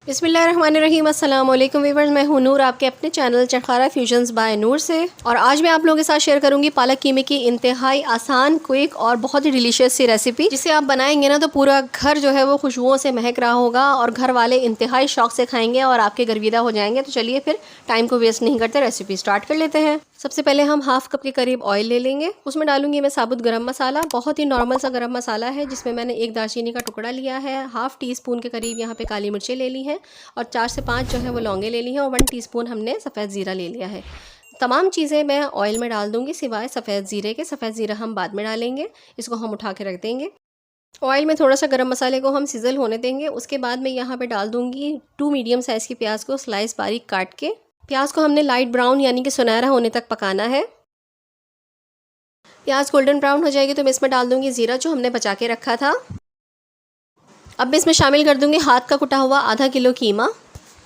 बिस्मिल्लाहिर्रहमानिर्रहीम अस्सलाम वालेकुम वीवर्स, मैं हूं नूर आपके अपने चैनल चटखारा फ्यूजन्स बाय नूर से। और आज मैं आप लोगों के साथ शेयर करूंगी पालक कीमे की इंतहाई आसान, क्विक और बहुत ही डिलीशियस सी रेसिपी, जिसे आप बनाएंगे ना तो पूरा घर जो है वो खुशबुओं से महक रहा होगा और घर वाले इंतहाई शौक से खाएंगे और आपके गर्विदा हो जाएंगे। तो चलिए फिर टाइम को वेस्ट नहीं करते, रेसिपी स्टार्ट कर लेते हैं। सबसे पहले हम हाफ कप के करीब ऑयल ले लेंगे। उसमें डालूंगी मैं साबुत गरम मसाला, बहुत ही नॉर्मल सा गरम मसाला है, जिसमें मैंने एक दालचीनी का टुकड़ा लिया है, हाफ टी स्पून के करीब यहाँ पे काली मिर्चें ले ली हैं और 4 से 5 जो है वो लौंगे ले ली हैं और 1 टीस्पून हमने सफ़ेद ज़ीरा ले लिया है। तमाम चीज़ें मैं ऑयल में डाल दूंगी सिवाय सफ़ेद ज़ीरे के। सफ़ेद ज़ीरा हम बाद में डालेंगे, इसको हम उठा के रख देंगे। ऑयल में थोड़ा सा गरम मसाले को हम सिजल होने देंगे। उसके बाद मैं यहाँ पे डाल दूंगी 2 मीडियम साइज़ की प्याज को स्लाइस बारीक काट के। प्याज को हमने लाइट ब्राउन यानी कि सुनहरा होने तक पकाना है। प्याज गोल्डन ब्राउन हो जाएगी तो मैं इसमें डाल दूंगी ज़ीरा जो हमने बचा के रखा था। अब मैं इसमें शामिल कर दूंगी हाथ का कुटा हुआ आधा किलो कीमा।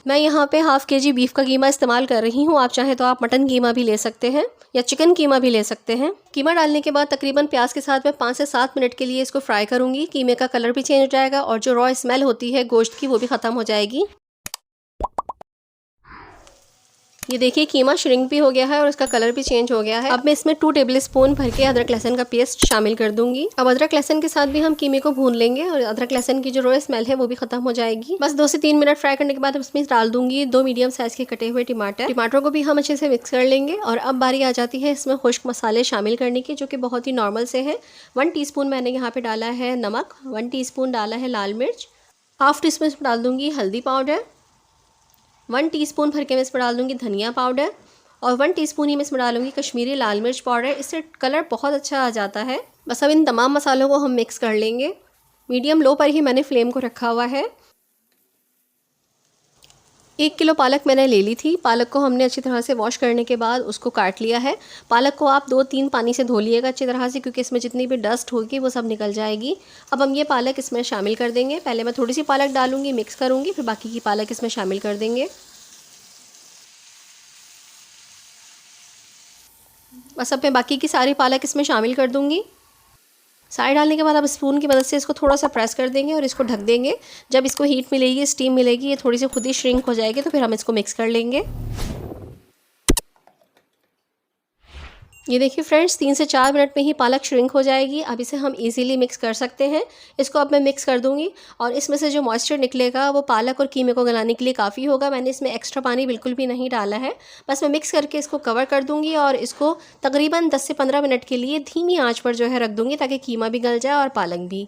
मैं यहाँ पे हाफ़ केजी बीफ का कीमा इस्तेमाल कर रही हूँ। आप चाहें तो आप मटन कीमा भी ले सकते हैं या चिकन कीमा भी ले सकते हैं। कीमा डालने के बाद तकरीबन प्याज के साथ मैं 5 से 7 मिनट के लिए इसको फ्राई करूँगी। कीमे का कलर भी चेंज हो जाएगा और जो रॉ स्मेल होती है गोश्त की वो भी ख़त्म हो जाएगी। ये देखिए कीमा श्रिंक भी हो गया है और इसका कलर भी चेंज हो गया है। अब मैं इसमें 2 टेबल स्पून भर के अदरक लहसुन का पेस्ट शामिल कर दूंगी। अब अदरक लहसुन के साथ भी हम कीमे को भून लेंगे और अदरक लहसुन की जो रॉ स्मेल है वो भी खत्म हो जाएगी। बस 2 से 3 मिनट फ्राई करने के बाद इसमें डाल दूंगी 2 मीडियम साइज के कटे हुए टमाटरों को भी हम अच्छे से मिक्स कर लेंगे। और अब बारी आ जाती है इसमें खुश्क मसाले शामिल करने की, जो कि बहुत ही नॉर्मल से है। 1 टीस्पून मैंने यहाँ पे डाला है नमक, 1 टीस्पून डाला है लाल मिर्च, हाफ टीस्पून इसमें डाल दूंगी हल्दी पाउडर, 1 टीस्पून भर के मैं इसमें डाल दूंगी धनिया पाउडर और 1 टीस्पून ही मैं इसमें डालूंगी कश्मीरी लाल मिर्च पाउडर। इससे कलर बहुत अच्छा आ जाता है। बस अब इन तमाम मसालों को हम मिक्स कर लेंगे। मीडियम लो पर ही मैंने फ्लेम को रखा हुआ है। 1 किलो पालक मैंने ले ली थी। पालक को हमने अच्छी तरह से वॉश करने के बाद उसको काट लिया है। पालक को आप 2-3 पानी से धो लिएगा अच्छी तरह से, क्योंकि इसमें जितनी भी डस्ट होगी वो सब निकल जाएगी। अब हम ये पालक इसमें शामिल कर देंगे। पहले मैं थोड़ी सी पालक डालूंगी, मिक्स करूँगी, फिर बाकी की पालक इसमें शामिल कर देंगे। बस अब मैं बाकी की सारी पालक इसमें शामिल कर दूंगी। सारे डालने के बाद अब स्पून की मदद से इसको थोड़ा सा प्रेस कर देंगे और इसको ढक देंगे। जब इसको हीट मिलेगी, स्टीम मिलेगी, ये थोड़ी सी खुद ही श्रिंक हो जाएगी, तो फिर हम इसको मिक्स कर लेंगे। ये देखिए फ्रेंड्स, 3 से 4 मिनट में ही पालक श्रिंक हो जाएगी। अब इसे हम इजीली मिक्स कर सकते हैं। इसको अब मैं मिक्स कर दूंगी और इसमें से जो मॉइस्चर निकलेगा वो पालक और कीमे को गलाने के लिए काफ़ी होगा। मैंने इसमें एक्स्ट्रा पानी बिल्कुल भी नहीं डाला है। बस मैं मिक्स करके इसको कवर कर दूंगी और इसको तकरीबन 10 से 15 मिनट के लिए धीमी आँच पर जो है रख दूँगी, ताकि कीमा भी गल जाए और पालक भी।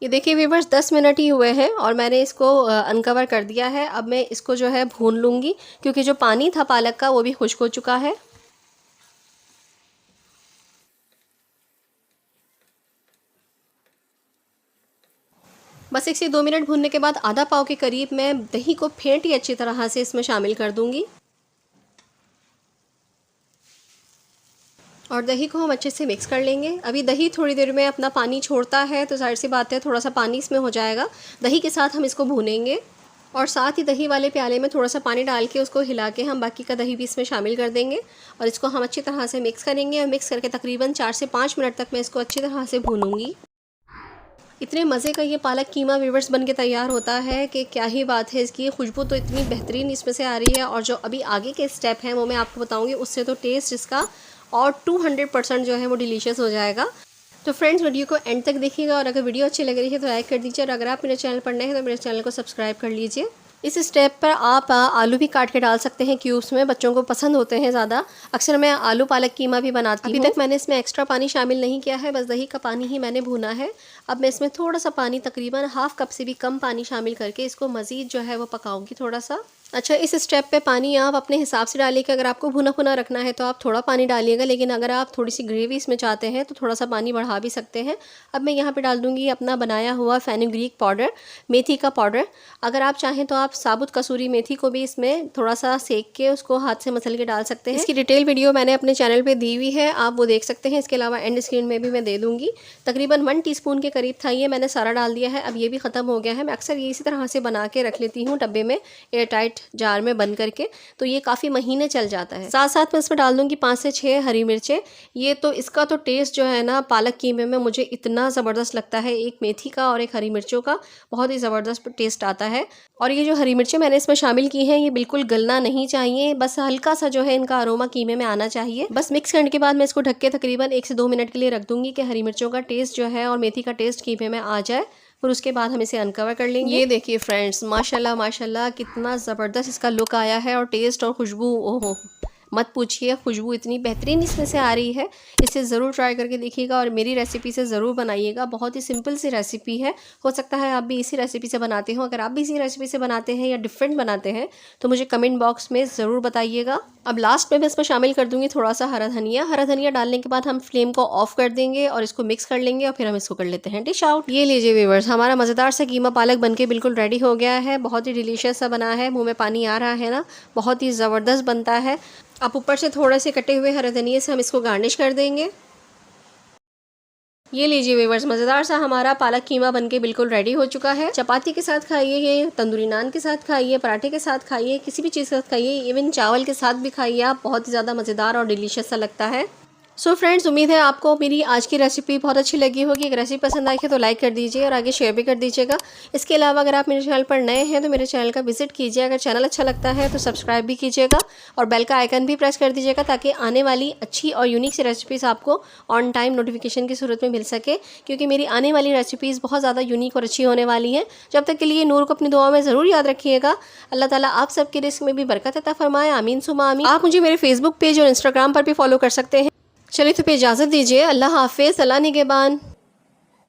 ये देखिए व्यूवर्स, 10 मिनट ही हुए हैं और मैंने इसको अनकवर कर दिया है। अब मैं इसको जो है भून लूँगी, क्योंकि जो पानी था पालक का वो भी खुश्क हो चुका है। बस 1 से 2 मिनट भूनने के बाद आधा पाव के करीब मैं दही को फेंट ही अच्छी तरह से इसमें शामिल कर दूँगी और दही को हम अच्छे से मिक्स कर लेंगे। अभी दही थोड़ी देर में अपना पानी छोड़ता है, तो जाहिर सी बात है थोड़ा सा पानी इसमें हो जाएगा। दही के साथ हम इसको भूनेंगे और साथ ही दही वाले प्याले में थोड़ा सा पानी डाल के उसको हिला के हम बाकी का दही भी इसमें शामिल कर देंगे और इसको हम अच्छी तरह से मिक्स करेंगे। और मिक्स करके तकरीबन 4 से 5 मिनट तक मैं इसको अच्छी तरह से भूनूंगी। इतने मज़े का ये पालक कीमा व्यूवर्स बन के तैयार होता है कि क्या ही बात है। इसकी खुशबू तो इतनी बेहतरीन इसमें से आ रही है और जो अभी आगे के स्टेप हैं वो मैं आपको बताऊंगी, उससे तो टेस्ट इसका और 200% जो है वो डिलीशियस हो जाएगा। तो फ्रेंड्स, वीडियो को एंड तक देखिएगा और अगर वीडियो अच्छी लग रही है तो लाइक कर दीजिए और अगर आप मेरे चैनल पर नए हैं तो मेरे चैनल को सब्सक्राइब कर लीजिए। इस स्टेप पर आप आलू भी काट के डाल सकते हैं क्यूब्स में, बच्चों को पसंद होते हैं ज़्यादा। अक्सर मैं आलू पालक कीमा भी बनाती हूँ। अभी तक मैंने इसमें एक्स्ट्रा पानी शामिल नहीं किया है, बस दही का पानी ही मैंने भूना है। अब मैं इसमें थोड़ा सा पानी, तकरीबन हाफ कप से भी कम पानी शामिल करके इसको मज़ीद जो है वो पकाऊंगी थोड़ा सा। अच्छा, इस स्टेप पे पानी आप अपने हिसाब से डालिएगा। अगर आपको भुना भुना रखना है तो आप थोड़ा पानी डालिएगा, लेकिन अगर आप थोड़ी सी ग्रेवी इसमें चाहते हैं तो थोड़ा सा पानी बढ़ा भी सकते हैं। अब मैं यहाँ पे डाल दूँगी अपना बनाया हुआ फेनुग्रीक पाउडर, मेथी का पाउडर। अगर आप चाहें तो आप साबुत कसूरी मेथी को भी इसमें थोड़ा सा सेक के उसको हाथ से मसल के डाल सकते हैं। इसकी डिटेल वीडियो मैंने अपने चैनल पर दी हुई है, आप वो देख सकते हैं। इसके अलावा एंड स्क्रीन में भी मैं दे दूँगी। तकरीबन 1 टीस्पून के करीब था ये, मैंने सारा डाल दिया है। अब ये भी ख़त्म हो गया है। मैं अक्सर ये इसी तरह से बना के रख लेती हूँ डब्बे में, एयर टाइट जार में बंद करके, तो ये काफ़ी महीने चल जाता है। साथ साथ मैं इसमें डाल दूँगी 5 से 6 हरी मिर्चें। ये तो इसका तो टेस्ट जो है ना पालक कीमे में मुझे इतना ज़बरदस्त लगता है, एक मेथी का और एक हरी मिर्चों का बहुत ही ज़बरदस्त टेस्ट आता है। और ये जो हरी मिर्चें मैंने इसमें शामिल की हैं, ये बिल्कुल गलना नहीं चाहिए, बस हल्का सा जो है इनका अरोमा कीमे में आना चाहिए। बस मिक्स करने के बाद मैं इसको ढक के तकरीबन 1 से 2 मिनट के लिए रख दूँगी कि हरी मिर्चों का टेस्ट जो है और मेथी का टेस्ट कीमे में आ जाए। फिर उसके बाद हम इसे अनकवर कर लेंगे। ये देखिए फ्रेंड्स, माशाल्लाह माशाल्लाह कितना ज़बरदस्त इसका लुक आया है और टेस्ट और खुशबू, ओहो मत पूछिए, खुशबू इतनी बेहतरीन इसमें से आ रही है। इसे ज़रूर ट्राई करके देखिएगा और मेरी रेसिपी से ज़रूर बनाइएगा। बहुत ही सिंपल सी रेसिपी है, हो सकता है आप भी इसी रेसिपी से बनाते हो। अगर आप भी इसी रेसिपी से बनाते हैं या डिफरेंट बनाते हैं तो मुझे कमेंट बॉक्स में ज़रूर बताइएगा। अब लास्ट में मैं इसमें शामिल कर दूंगी थोड़ा सा हरा धनिया। हरा धनिया डालने के बाद हम फ्लेम को ऑफ कर देंगे और इसको मिक्स कर लेंगे और फिर हम इसको कर लेते हैं डिश आउट। ये लीजिए व्यूअर्स, हमारा मज़ेदार सा कीमा पालक बनके बिल्कुल रेडी हो गया है। बहुत ही डिलीशियस सा बना है, मुँह में पानी आ रहा है ना, बहुत ही ज़बरदस्त बनता है। अब ऊपर से थोड़े से कटे हुए हरे धनिये से हम इसको गार्निश कर देंगे। ये लीजिए व्यूअर्स, मज़ेदार सा हमारा पालक कीमा बनके बिल्कुल रेडी हो चुका है। चपाती के साथ खाइए, ये तंदूरी नान के साथ खाइए, पराठे के साथ खाइए, किसी भी चीज़ के साथ खाइए, इवन चावल के साथ भी खाइए आप, बहुत ही ज़्यादा मज़ेदार और डिलीशियस सा लगता है। सो फ्रेंड्स, उम्मीद है आपको मेरी आज की रेसिपी बहुत अच्छी लगी होगी। अगर रेसिपी पसंद आई है तो लाइक कर दीजिए और आगे शेयर भी कर दीजिएगा। इसके अलावा अगर आप मेरे चैनल पर नए हैं तो मेरे चैनल का विजिट कीजिए। अगर चैनल अच्छा लगता है तो सब्सक्राइब भी कीजिएगा और बेल का आइकन भी प्रेस कर दीजिएगा ताकि आने वाली अच्छी और यूनिक सी रेसिपीज़ आपको ऑन टाइम नोटिफिकेशन की सूरत में मिल सके, क्योंकि मेरी आने वाली रेसिपीज़ बहुत ज़्यादा यूनिक और अच्छी होने वाली हैं। जब तक के लिए नूर को अपनी दुआओं में ज़रूर याद रखिएगा। अल्लाह ताला आप सबके रिस्क में भी बरकत अता फरमाए, आमीन सुमा आमीन। आप मुझे मेरे फेसबुक पेज और इंस्टाग्राम पर भी फॉलो कर सकते हैं। चलिए तो फिर इजाज़त दीजिए, अल्लाह हाफिज़, अल्लाह निगहबान।